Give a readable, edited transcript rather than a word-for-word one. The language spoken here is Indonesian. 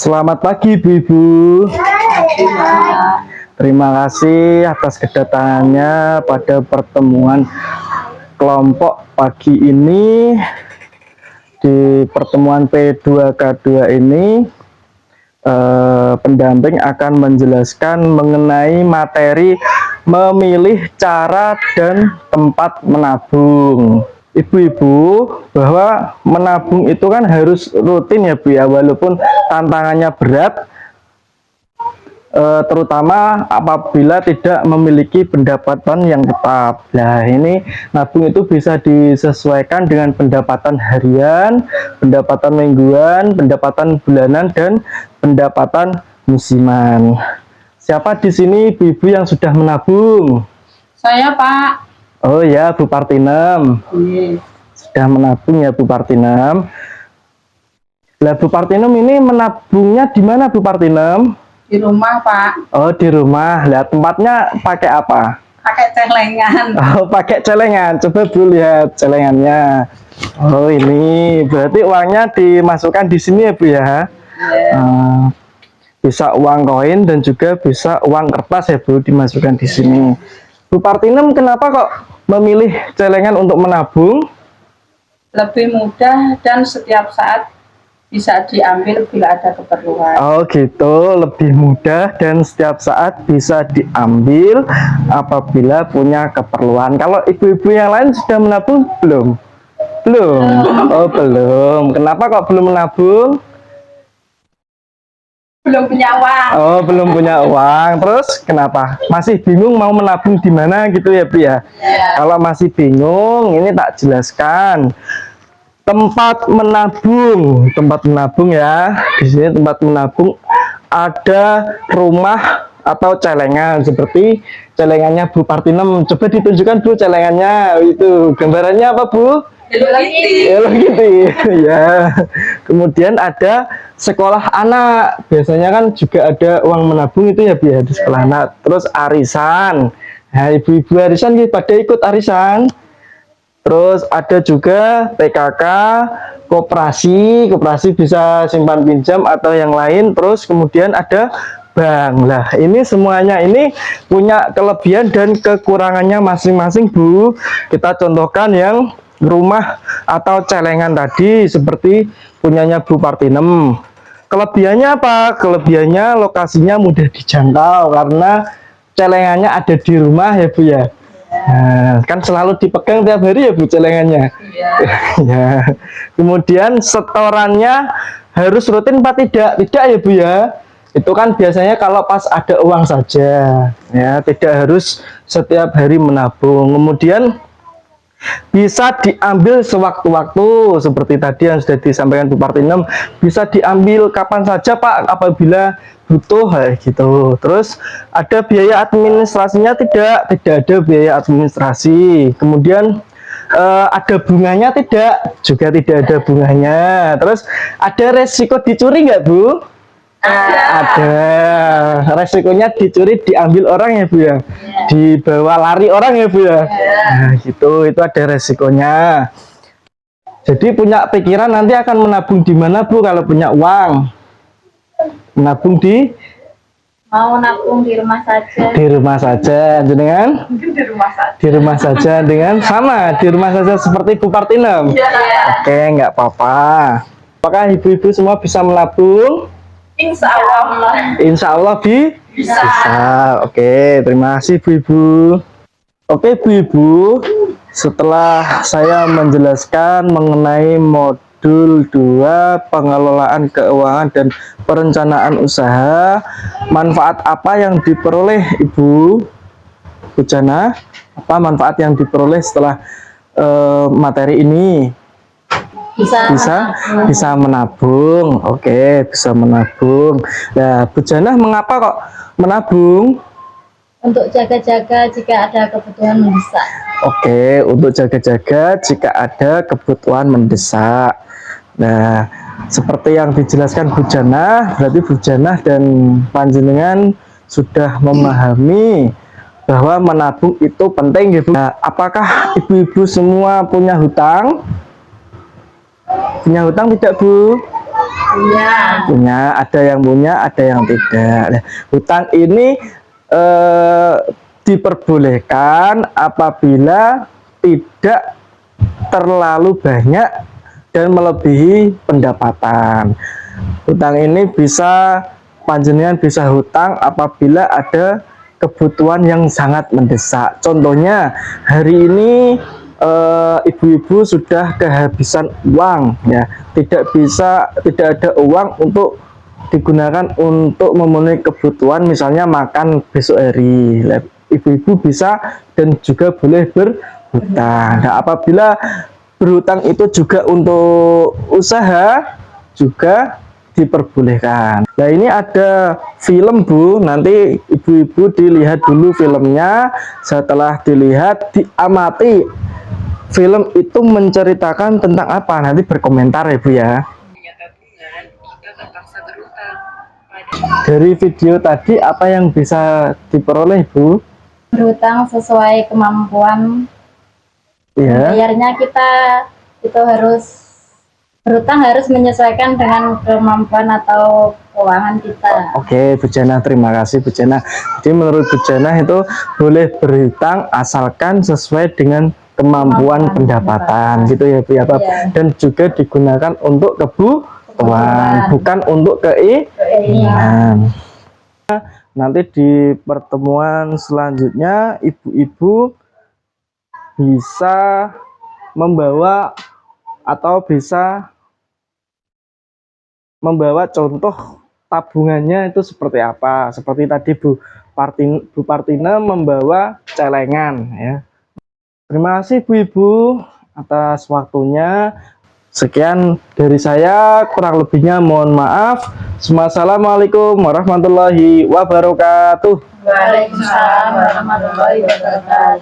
Selamat pagi Bu-Ibu. Terima kasih atas kedatangannya pada pertemuan kelompok pagi ini. Di pertemuan P2K2 ini pendamping akan menjelaskan mengenai materi memilih cara dan tempat menabung. Ibu-ibu, bahwa menabung itu kan harus rutin ya Bu ya, walaupun tantangannya berat, terutama apabila tidak memiliki pendapatan yang tetap. Nah, ini nabung itu bisa disesuaikan dengan pendapatan harian, pendapatan mingguan, pendapatan bulanan, dan pendapatan musiman. Siapa di sini ibu-ibu yang sudah menabung? Saya, Pak. Oh ya, Bu Partinem. Sudah menabung ya Bu Partinem. Lah Bu Partinem ini menabungnya di mana Bu Partinem? Di rumah, Pak. Oh, di rumah. Lah tempatnya pakai apa? Pakai celengan. Oh, pakai celengan. Coba Bu lihat celengannya. Oh, ini berarti uangnya dimasukkan di sini ya Bu ya? Bisa uang koin dan juga bisa uang kertas ya Bu, dimasukkan di sini. Bu Partinem kenapa kok memilih celengan untuk menabung? Lebih mudah dan setiap saat bisa diambil bila ada keperluan. Oh gitu, lebih mudah dan setiap saat bisa diambil apabila punya keperluan. Kalau ibu-ibu yang lain sudah menabung belum? Belum. Oh belum. Kenapa kok belum menabung? Belum punya uang. Oh belum punya uang. Terus kenapa? Masih bingung mau menabung di mana gitu ya Bu ya? Kalau masih bingung, ini tak jelaskan. Tempat menabung ya. Di sini tempat menabung ada rumah atau celengan seperti celengannya Bu Partinem. Coba ditunjukkan Bu celengannya. Itu gambarannya apa Bu? Hello Kitty. Ya. Kemudian ada sekolah anak. Biasanya kan juga ada uang menabung itu ya Bu ya, di sekolah anak. Terus arisan. Nah, ibu-ibu arisan pada ikut arisan. Terus ada juga PKK, koperasi bisa simpan pinjam atau yang lain. Terus kemudian ada bank. Lah, ini semuanya ini punya kelebihan dan kekurangannya masing-masing Bu. Kita contohkan yang rumah atau celengan tadi seperti punyanya Bu Partinem. Kelebihannya apa? Kelebihannya lokasinya mudah dijangkau karena celengannya ada di rumah ya Bu ya. Nah, kan selalu dipegang tiap hari ya Bu celengannya. Iya. Ya. Kemudian setorannya harus rutin apa tidak? Tidak ya Bu ya. Itu kan biasanya kalau pas ada uang saja. Ya, tidak harus setiap hari menabung. Kemudian bisa diambil sewaktu-waktu seperti tadi yang sudah disampaikan Bu Partinem, bisa diambil kapan saja Pak apabila butuh gitu. Terus ada biaya administrasinya tidak ada biaya administrasi. Kemudian ada bunganya juga tidak ada bunganya. Terus ada resiko dicuri nggak Bu? Ada. Resikonya dicuri, diambil orang ya Bu ya. Dibawa lari orang ya Bu ya. Nah, gitu, itu ada resikonya. Jadi punya pikiran nanti akan menabung di mana Bu kalau punya uang? Menabung Mau nabung di rumah saja. Di rumah saja, dengan Di rumah saja. di rumah saja dengan sama di rumah saja seperti Bu Partinem. Oke, nggak apa-apa. Apakah ibu-ibu semua bisa menabung? Insya Allah. Insya Allah bisa. Oke, terima kasih Bu-ibu. Oke Bu-ibu, setelah saya menjelaskan mengenai modul 2 pengelolaan keuangan dan perencanaan usaha, manfaat apa yang diperoleh Ibu Jana? Apa manfaat yang diperoleh setelah materi ini? Bisa menabung. Oke, bisa menabung. Nah, Bu Jana mengapa kok menabung? Untuk jaga-jaga jika ada kebutuhan mendesak. Oke, untuk jaga-jaga jika ada kebutuhan mendesak. Nah, seperti yang dijelaskan Bu Jana, berarti Bu Jana dan panjenengan sudah memahami bahwa menabung itu penting gitu. Nah, apakah ibu-ibu semua punya hutang? Punya hutang tidak Bu? punya. Ada yang punya, ada yang tidak. Nah, hutang ini diperbolehkan apabila tidak terlalu banyak dan melebihi pendapatan. Hutang ini bisa panjenengan bisa hutang apabila ada kebutuhan yang sangat mendesak. Contohnya hari ini ibu-ibu sudah kehabisan uang, ya, tidak ada uang untuk digunakan untuk memenuhi kebutuhan, misalnya makan besok hari. Ibu-ibu bisa dan juga boleh berhutang. Nah, apabila berhutang itu juga untuk usaha juga diperbolehkan. Nah, ini ada film, Bu. Nanti ibu-ibu dilihat dulu filmnya. Setelah dilihat, diamati film itu menceritakan tentang apa. Nanti berkomentar ya, Bu ya. Dari video tadi apa yang bisa diperoleh, Bu? Berhutang sesuai kemampuan. Iya. Bayarnya kita itu berhutang harus menyesuaikan dengan kemampuan atau keuangan kita. Oke, Bu Jana, terima kasih Bu Jana. Jadi menurut Bu Jana itu boleh berhutang asalkan sesuai dengan kemampuan pendapatan, gitu ya Bu ya. Iya. Dan juga digunakan untuk kebutuhan, bukan untuk keinginan. Nanti di pertemuan selanjutnya ibu-ibu bisa membawa atau bisa membawa contoh tabungannya itu seperti apa. Seperti tadi Bu Partina membawa celengan, ya. Terima kasih Bu Ibu atas waktunya. Sekian dari saya, kurang lebihnya mohon maaf. Wassalamualaikum warahmatullahi wabarakatuh. Waalaikumsalam warahmatullahi wabarakatuh.